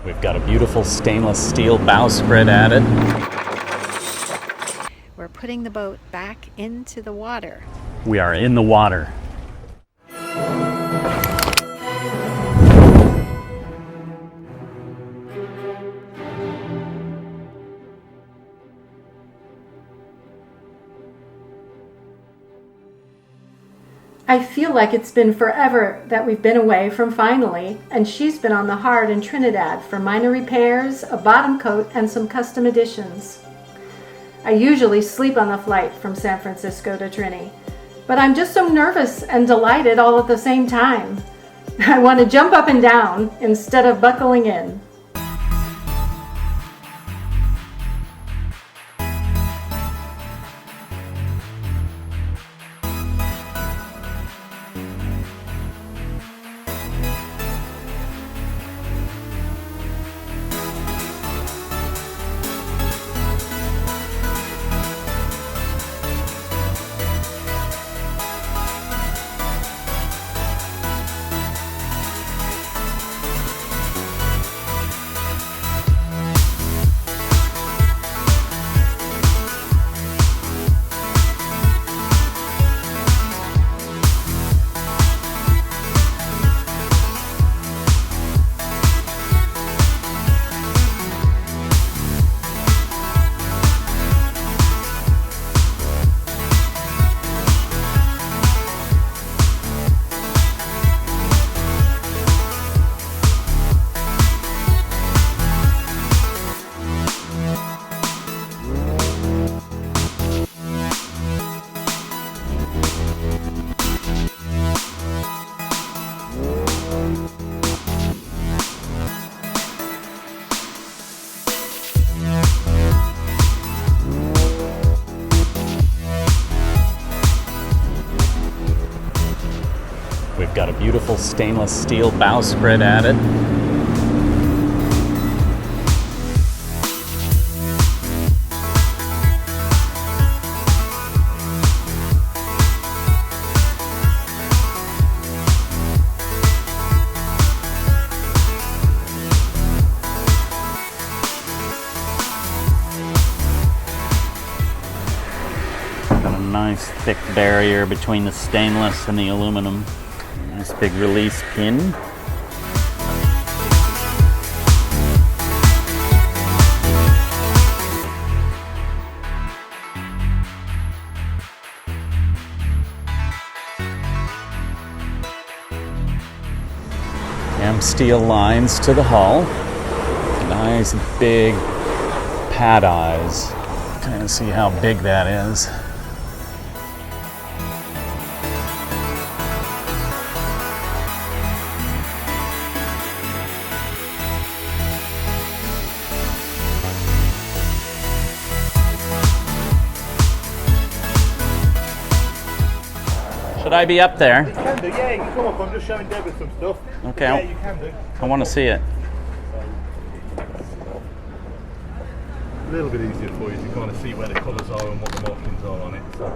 We've got a beautiful stainless steel bowsprit added. We're putting the boat back into the water. We are in the water. I feel like it's been forever that we've been away from Finally, and she's been on the hard in Trinidad for minor repairs, a bottom coat, and some custom additions. I usually sleep on the flight from San Francisco to Trini, but I'm just so nervous and delighted all at the same time. I want to jump up and down instead of buckling in. We've got a beautiful stainless steel bowsprit added. Got a nice thick barrier between the stainless and the aluminum. Nice big release pin. Steel lines to the hull. Nice big pad eyes. Kind of see how big that is. Should I be up there? You can do, yeah, you can come up. I'm just showing Deborah some stuff. Okay. Yeah, you can do. I want to see it. A little bit easier for you to kind of see where the colours are and what the markings are on it. So.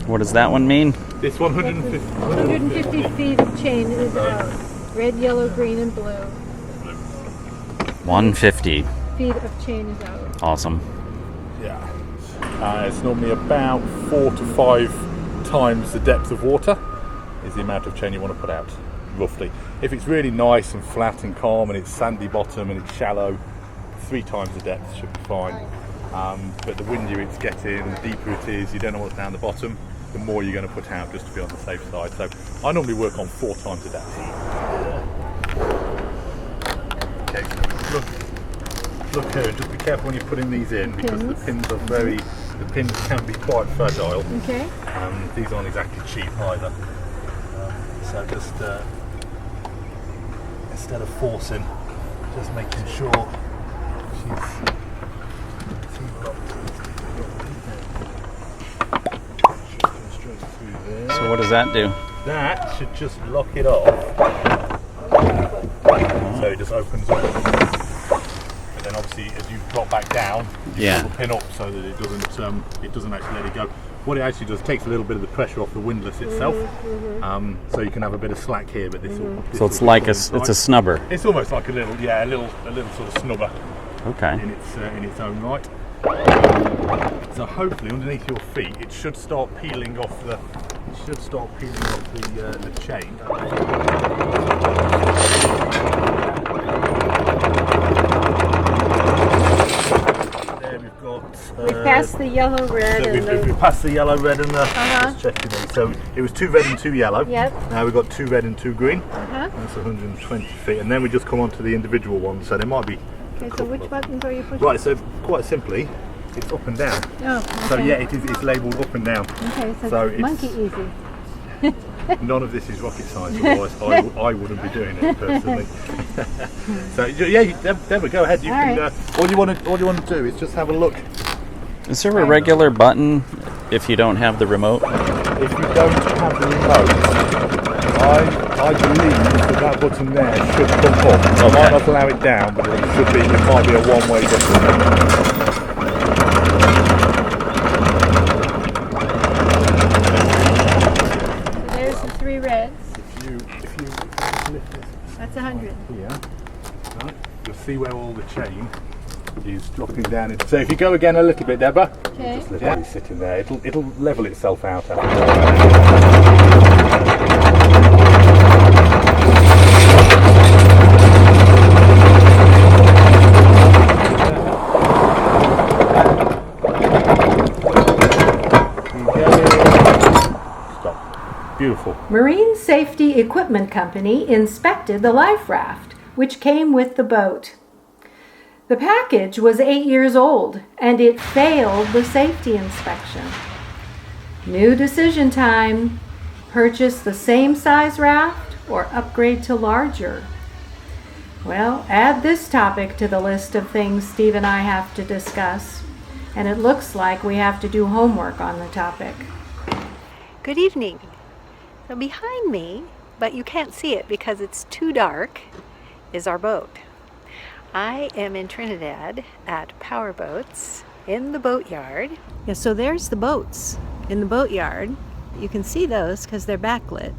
What does that one mean? This 150. 150 feet of chain is out. Red, yellow, green, and blue. 150. Feet of chain is out. Awesome. Yeah. It's normally about 4 to 5 times the depth of water is the amount of chain you want to put out, roughly. If it's really nice and flat and calm and it's sandy bottom and it's shallow, 3 times the depth should be fine. But the windier it's getting, the deeper it is, you don't know what's down the bottom, the more you're going to put out just to be on the safe side. So I normally work on 4 times the depth. Okay, look here, and just be careful when you're putting these in because the pins can be quite fragile. Okay. These aren't exactly cheap either. So just instead of forcing, just making sure she's straight through there. So what does that do? That should just lock it off. So it just opens up. But then obviously as you drop back down, you pull the pin up so that it doesn't actually let it go. what it actually does, takes a little bit of the pressure off the windlass itself, so you can have a bit of slack here. But this will. So it's like it's a snubber. It's almost like a little sort of snubber. Okay. In its own right. So hopefully underneath your feet it should start peeling off the chain. There we've got. We passed the yellow, red, So and we've passed the yellow, red, and the. Just checking these. So it was 2 red and 2 yellow. Yep. Now we've got 2 red and 2 green. Uh-huh. That's 120 feet, and then we just come on to the individual ones. So there might be. Okay, so which buttons are you pushing? Right. So quite simply, it's up and down. Oh, okay. So yeah, it's labelled up and down. Okay, So it's monkey easy. None of this is rocket science, otherwise I wouldn't be doing it personally. So yeah, Deborah, go ahead. You All can. right. All you want to do is just have a look. Is there a regular button if you don't have the remote? If you don't have the remote, I believe that button there should come up. I might not allow it down, but it should be. It might be a one-way button. There's the 3 reds. If you lift this That's 100. here, right, you'll see where all the chain is dropping down. So if you go again a little bit, Deborah, Okay. just let it sit in there. It'll level itself out. Stop. Beautiful. Marine Safety Equipment Company inspected the life raft, which came with the boat. The package was 8 years old, and it failed the safety inspection. New decision time. Purchase the same size raft or upgrade to larger? Well, add this topic to the list of things Steve and I have to discuss, and it looks like we have to do homework on the topic. Good evening. So behind me, but you can't see it because it's too dark, is our boat. I am in Trinidad at Power Boats in the boatyard. Yeah, so there's the boats in the boatyard. You can see those because they're backlit.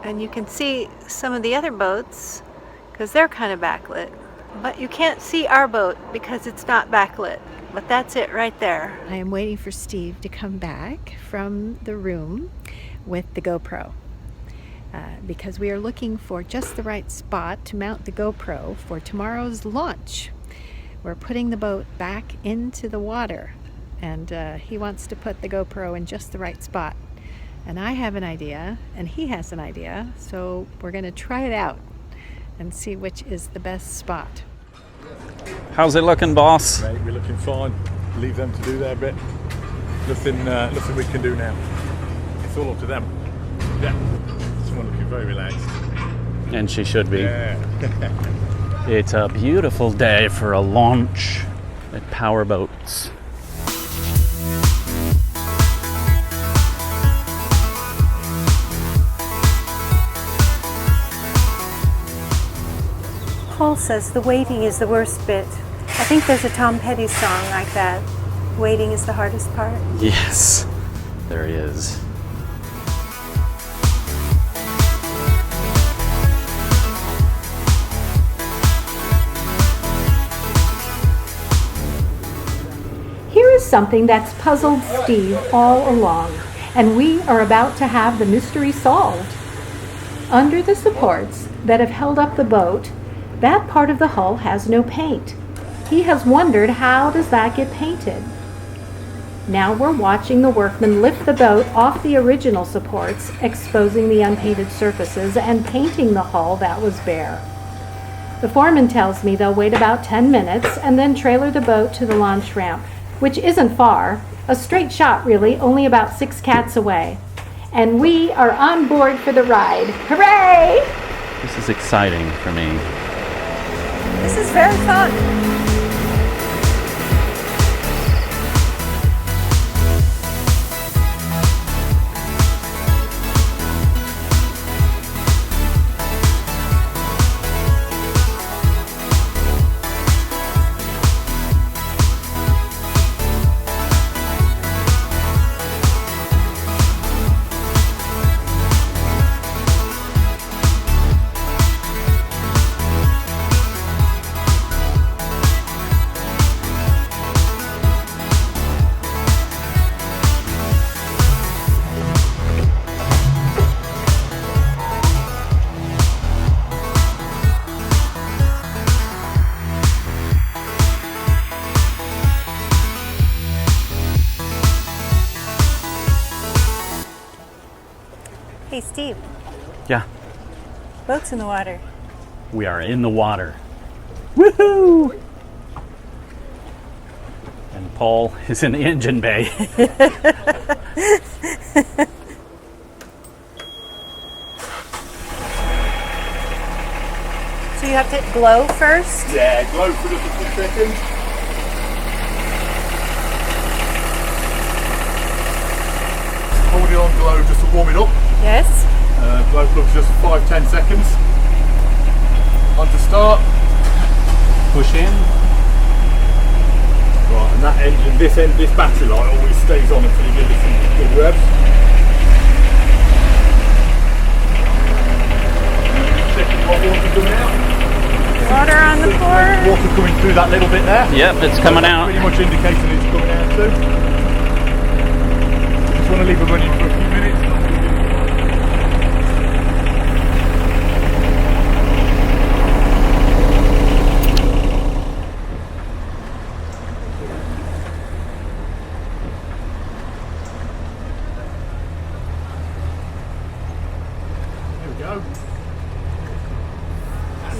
And you can see some of the other boats because they're kind of backlit. But you can't see our boat because it's not backlit. But that's it right there. I am waiting for Steve to come back from the room with the GoPro. Because we are looking for just the right spot to mount the GoPro for tomorrow's launch. We're putting the boat back into the water, and he wants to put the GoPro in just the right spot. And I have an idea, and he has an idea, so we're going to try it out and see which is the best spot. How's it looking, boss? Mate, we're looking fine. Leave them to do their bit. Nothing we can do now. It's all up to them. Yeah. Someone looking very relaxed. And she should be. Yeah. It's a beautiful day for a launch at Power Boats. Paul says the waiting is the worst bit. I think there's a Tom Petty song like that. Waiting is the hardest part. Yes, there he is. Here is something that's puzzled Steve all along, and we are about to have the mystery solved. Under the supports that have held up the boat, that part of the hull has no paint. He has wondered, how does that get painted? Now we're watching the workmen lift the boat off the original supports, exposing the unpainted surfaces and painting the hull that was bare. The foreman tells me they'll wait about 10 minutes and then trailer the boat to the launch ramp, which isn't far, a straight shot really, only about 6 cats away. And we are on board for the ride. Hooray! This is exciting for me. This is very fun. pretty steep. Yeah, Boat's in the water. we are in the water. Woohoo! And Paul is in the engine bay. So you have to blow first? Yeah, glow for just a few seconds. Hold it on glow just to warm it up. Yes. Glow for just 5-10 seconds. On to start. Push in. Right, and that engine, this battery light always stays on until you give it some good revs. Checking hot water coming out. Water on the floor. Water coming through that little bit there. Yep, it's coming out. Pretty much indicating it's coming out too. Just want to leave it running for a few minutes.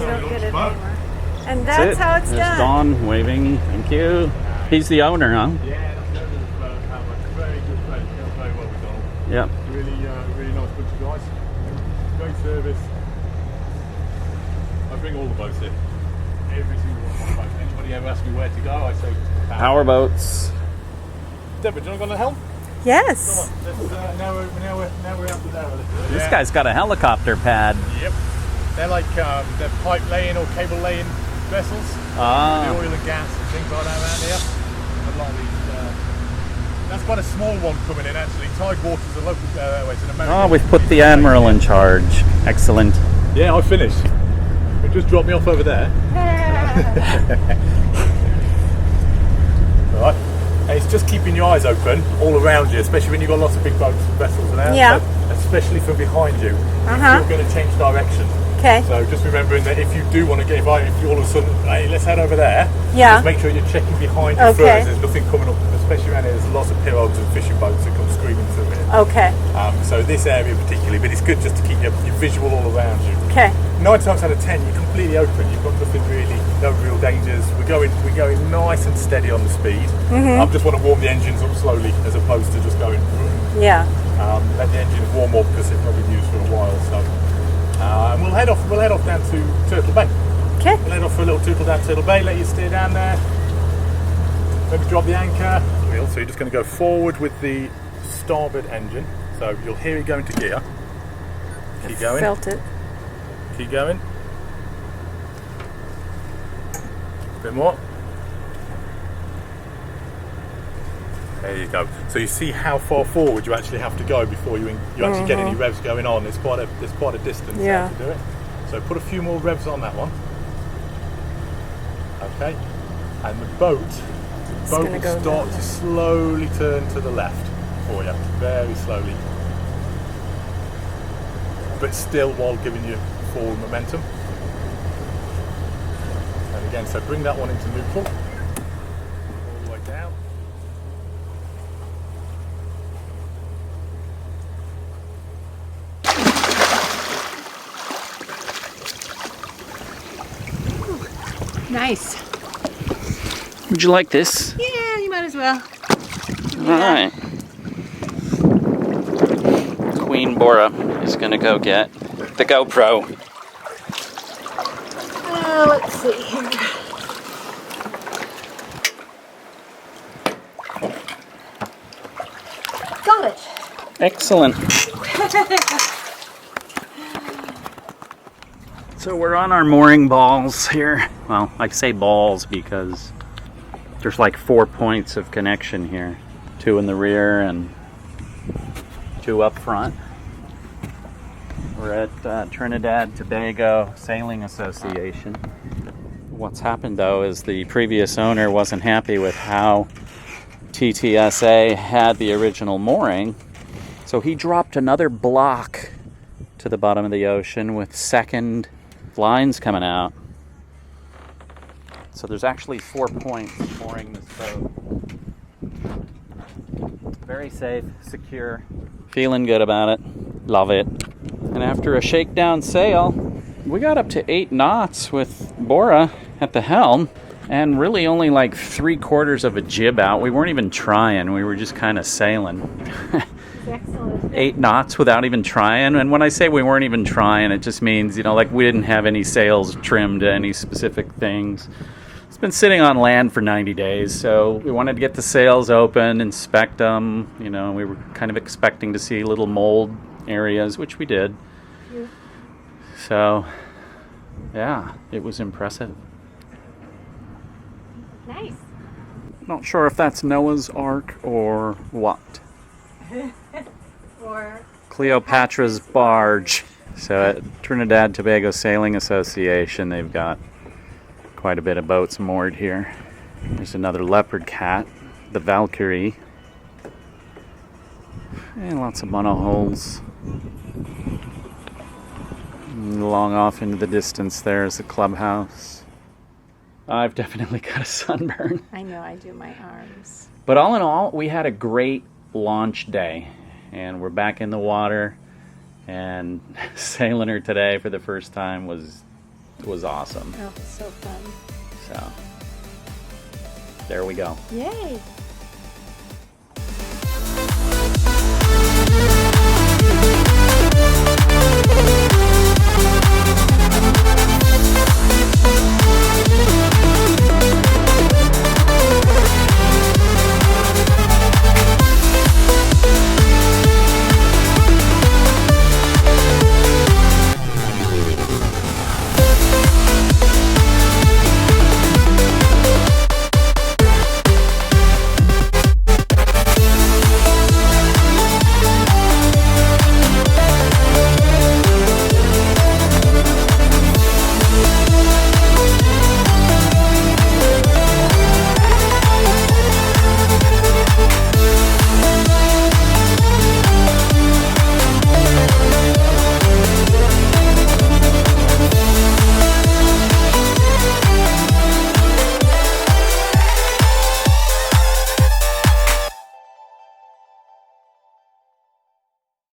You don't get it anymore. And That's that's it. how it's There's done. Don waving. Thank you. He's the owner, huh? Yeah, that's a very good friend. Very well with Donald. Yep. Really nice bunch of guys. Great service. I bring all the boats in. Every single one of my boats. Anybody ever asks me where to go, I say Power boats. Deborah, do you want to go on the helm? Yes. Come on. Let's, now we're out the there. This guy's got a helicopter pad. Yep. They're like they're pipe laying or cable laying vessels. Ah. The oil and gas and things like that around here. A lot of these. That's quite a small one coming in actually. Tidewater's a local. It's an American. Oh, we've put the Admiral in charge. Excellent. Yeah, I finished. It just dropped me off over there. Right. And it's just keeping your eyes open all around you, especially when you've got lots of big boats and vessels around. Yeah. So, especially from behind you. Uh-huh. If you're going to change direction. Okay. So just remembering that if you do want to get invited, if you all of a sudden, hey, let's head over there. Yeah. Just make sure you're checking behind you Okay. first. There's nothing coming up, especially around here. There's lots of pirogues and fishing boats that come screaming through here. Okay. So this area particularly, but it's good just to keep your visual all around you. Okay. 9 times out of 10, you're completely open. You've got nothing really, no real dangers. We're going nice and steady on the speed. I just want to warm the engines up slowly, as opposed to just going. Yeah. Let the engines warm up because they've probably been used for a while. So, and we'll head off down to Turtle Bay. Okay. We'll head off for a little tootle down Turtle Bay. Let you steer down there. Maybe drop the anchor. So you're just going to go forward with the starboard engine. So you'll hear it go into gear. Keep going. Felt it. Keep going. A bit more. There you go. So you see how far forward you actually have to go before you actually get any revs going on. There's quite a distance there to do it. So put a few more revs on that one. Okay. And the boat will start to slowly turn to the left for you, very slowly. But still while giving you forward momentum. And again, so bring that one into neutral. All the way down. Nice. Would you like this? Yeah, you might as well. All right. Queen Borah is going to go get the GoPro. Let's see here. Got it. Excellent. So we're on our mooring balls here. Well, I say balls because there's like 4 points of connection here. 2 in the rear and 2 up front. We're at Trinidad Tobago Sailing Association. What's happened though is the previous owner wasn't happy with how TTSA had the original mooring, so he dropped another block to the bottom of the ocean with second lines coming out. So there's actually 4 points mooring this boat. Very safe, secure, feeling good about it, love it. And after a shakedown sail, we got up to 8 knots with Borah at the helm, and really only like 3/4 of a jib out. We weren't even trying, we were just kind of sailing. Excellent. 8 knots without even trying. And when I say we weren't even trying, it just means, you know, like we didn't have any sails trimmed to any specific things. It's been sitting on land for 90 days, so we wanted to get the sails open, inspect them. You know, we were kind of expecting to see little mold areas, which we did. Yeah. So, yeah, it was impressive. Nice. Not sure if that's Noah's Ark or what. Or Cleopatra's barge. So at Trinidad Tobago Sailing Association, they've got quite a bit of boats moored here. There's another Leopard Cat, the Valkyrie, and lots of monohulls. Long off into the distance there is the clubhouse. I've definitely got a sunburn. I know I do my arms. But all in all, we had a great launch day, and we're back in the water, and sailing her today for the first time was awesome. Oh, so fun. So there we go. Yay.